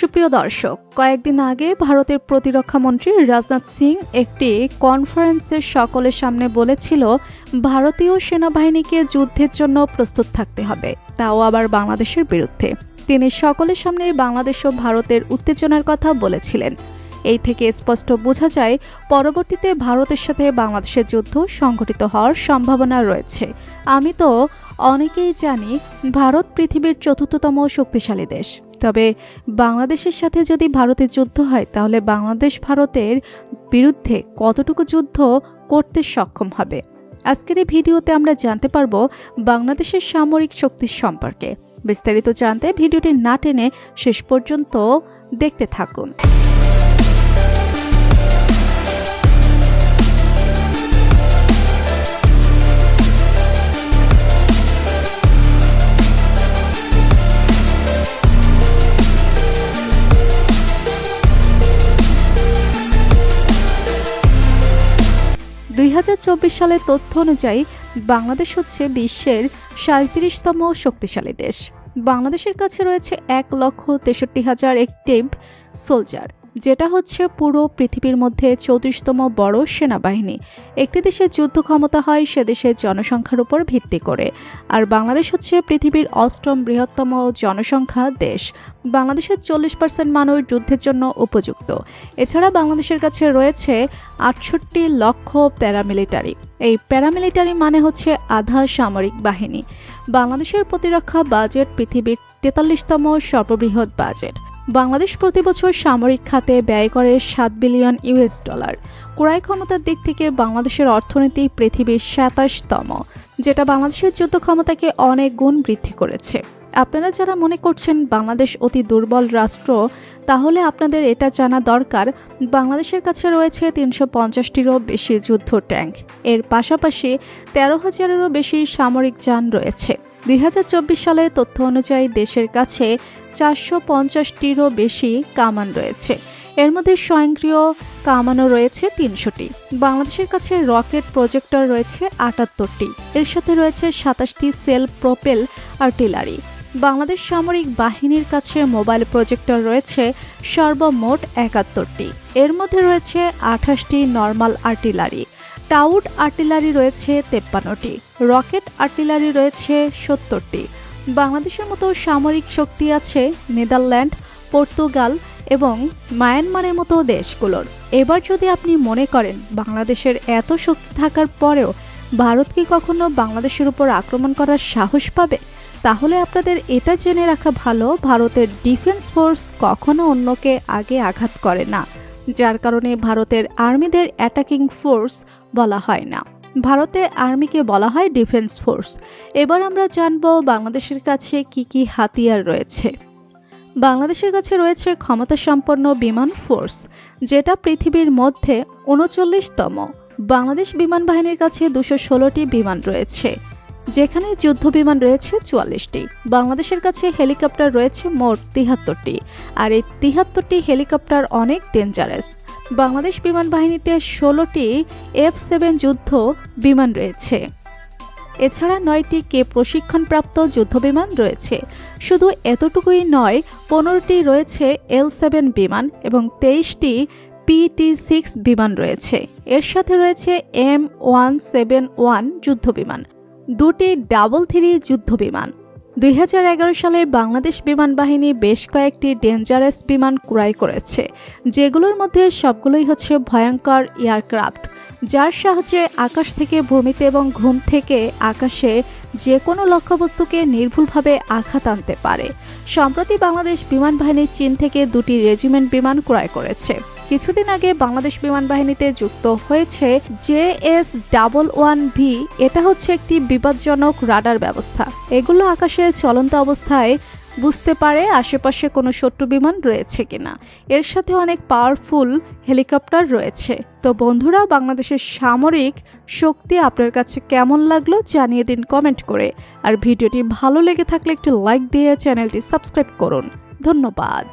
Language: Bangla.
সুপ্রিয় দর্শক, কয়েকদিন আগে ভারতের প্রতিরক্ষা মন্ত্রী রাজনাথ সিং একটি কনফারেন্সে সকলের সামনে বলেছিল ভারতীয় সেনাবাহিনীকে যুদ্ধের জন্য প্রস্তুত থাকতে হবে, তাও আবার বাংলাদেশের বিরুদ্ধে। তিনি সকলের সামনে বাংলাদেশ ও ভারতের উত্তেজনার কথা বলেছিলেন। এই থেকে স্পষ্ট বোঝা যায় পরবর্তীতে ভারতের সাথে বাংলাদেশের যুদ্ধ সংঘটিত হওয়ার সম্ভাবনা রয়েছে। আমি তো অনেকেই জানি ভারত পৃথিবীর চতুর্থতম শক্তিশালী দেশ, তবে বাংলাদেশের সাথে যদি ভারতের যুদ্ধ হয় তাহলে বাংলাদেশ ভারতের বিরুদ্ধে কতটুকু যুদ্ধ করতে সক্ষম হবে। আজকের এই ভিডিওতে আমরা জানতে পারবো বাংলাদেশের সামরিক শক্তি সম্পর্কে। বিস্তারিত জানতে ভিডিওটি না টেনে শেষ পর্যন্ত দেখতে থাকুন। 2024 সালের তথ্য অনুযায়ী বাংলাদেশ হচ্ছে বিশ্বের 37তম শক্তিশালী দেশ। বাংলাদেশের কাছে রয়েছে 1,63,000 অ্যাক্টিভ সোলজার, যেটা হচ্ছে পুরো পৃথিবীর মধ্যে 34তম বড় সেনাবাহিনী। একটি দেশের যুদ্ধ ক্ষমতা হয় সে দেশের জনসংখ্যার উপর ভিত্তি করে, আর বাংলাদেশ হচ্ছে পৃথিবীর 8ম বৃহত্তম জনসংখ্যা দেশ। বাংলাদেশের 40% মানুষ যুদ্ধের জন্য উপযুক্ত। এছাড়া বাংলাদেশের কাছে রয়েছে 68 লক্ষ প্যারামিলিটারি। এই প্যারামিলিটারি মানে হচ্ছে আধা সামরিক বাহিনী। বাংলাদেশের প্রতিরক্ষা বাজেট পৃথিবীর 43তম সর্ববৃহৎ বাজেট। বাংলাদেশ প্রতি বছর সামরিক খাতে ব্যয় করে $7 বিলিয়ন। ক্রয় ক্ষমতার দিক থেকে বাংলাদেশের অর্থনীতি পৃথিবীর 27তম, যেটা বাংলাদেশের যুদ্ধ ক্ষমতাকে অনেক গুণ বৃদ্ধি করেছে। আপনারা যারা মনে করছেন বাংলাদেশ অতি দুর্বল রাষ্ট্র, তাহলে আপনাদের এটা জানা দরকার বাংলাদেশের কাছে রয়েছে 350টিরও বেশি যুদ্ধ ট্যাঙ্ক। এর পাশাপাশি 13,000-এরও বেশি সামরিক যান রয়েছে। 2024 সালে তথ্য অনুযায়ী দেশের কাছে 450টিরও বেশি কামান রয়েছে। এর মধ্যে স্বয়ংক্রিয় কামানও রয়েছে 300টি। বাংলাদেশের কাছে রকেট প্রজেক্টর রয়েছে 78টি। এর সাথে রয়েছে 27টি সেলফ প্রোপেল আর্টিলারি। বাংলাদেশ সামরিক বাহিনীর কাছে মোবাইল প্রজেক্টর রয়েছে সর্বমোট 71টি। এর মধ্যে রয়েছে 28টি নর্মাল আর্টিলারি। টাউড আর্টিলারি রয়েছে 53টি। রকেট আর্টিলারি রয়েছে 70টি। বাংলাদেশের মতো সামরিক শক্তি আছে নেদারল্যান্ড, পর্তুগাল এবং মায়ানমারের মতো দেশগুলোর। এবার যদি আপনি মনে করেন বাংলাদেশের এত শক্তি থাকার পরেও ভারত কি কখনো বাংলাদেশের উপর আক্রমণ করার সাহস পাবে, তাহলে আপনাদের এটা জেনে রাখা ভালো ভারতের ডিফেন্স ফোর্স কখনো অন্যকে আগে আঘাত করে না, যার কারণে ভারতের আর্মিদের অ্যাটাকিং ফোর্স বলা হয় না। ভারতে আর্মিকে বলা হয় ডিফেন্স ফোর্স। এবার আমরা জানব বাংলাদেশের কাছে কি কি হাতিয়ার রয়েছে। বাংলাদেশের কাছে রয়েছে ক্ষমতাসম্পন্ন বিমান ফোর্স, যেটা পৃথিবীর মধ্যে 39তম। বাংলাদেশ বিমান বাহিনীর কাছে 216টি বিমান রয়েছে, যেখানে যুদ্ধ বিমান রয়েছে 44টি। বাংলাদেশের কাছে হেলিকপ্টার রয়েছে মোট 73টি, আর এই 73টি হেলিকপ্টার অনেক ডেঞ্জারাস। বাংলাদেশ বিমান বাহিনীতে 16টি F-7 যুদ্ধ বিমান রয়েছে। এছাড়া 9টি কে প্রশিক্ষণপ্রাপ্ত যুদ্ধ বিমান রয়েছে। শুধু এতটুকুই নয়, 15টি রয়েছে L-7 বিমান এবং 23টি PT-6 বিমান রয়েছে। এর সাথে রয়েছে M171 যুদ্ধ বিমান, 2টি DTT যুদ্ধ বিমান। 2011 সালে বাংলাদেশ বিমান বাহিনী বেশ কয়েকটি ডেঞ্জারাস বিমান ক্রয় করেছে, যেগুলোর মধ্যে সবগুলোই হচ্ছে ভয়ঙ্কর এয়ারক্রাফট, যার সাহায্যে আকাশ থেকে ভূমিতে এবং ঘুম থেকে আকাশে যে কোনো লক্ষ্যবস্তুকে নির্ভুলভাবে আঘাত আনতে পারে। সম্প্রতি বাংলাদেশ বিমান বাহিনী চীন থেকে 2টি রেজিমেন্ট বিমান ক্রয় করেছে। কিছুদিন আগে বাংলাদেশ বিমান বাহিনীতে যুক্ত হয়েছে JS11V। এটা হচ্ছে একটি বিপজ্জনক রাডার ব্যবস্থা। এগুলো আকাশে চলন্ত অবস্থায় বুঝতে পারে আশেপাশে কোনো শত্রু বিমান রয়েছে কিনা। এর সাথে অনেক পাওয়ারফুল হেলিকপ্টার রয়েছে। তো বন্ধুরা, বাংলাদেশের সামরিক শক্তি আপনার কাছে কেমন লাগলো জানিয়ে দিন কমেন্ট করে। আর ভিডিওটি ভালো লেগে থাকলে একটি লাইক দিয়ে চ্যানেলটি সাবস্ক্রাইব করুন। ধন্যবাদ।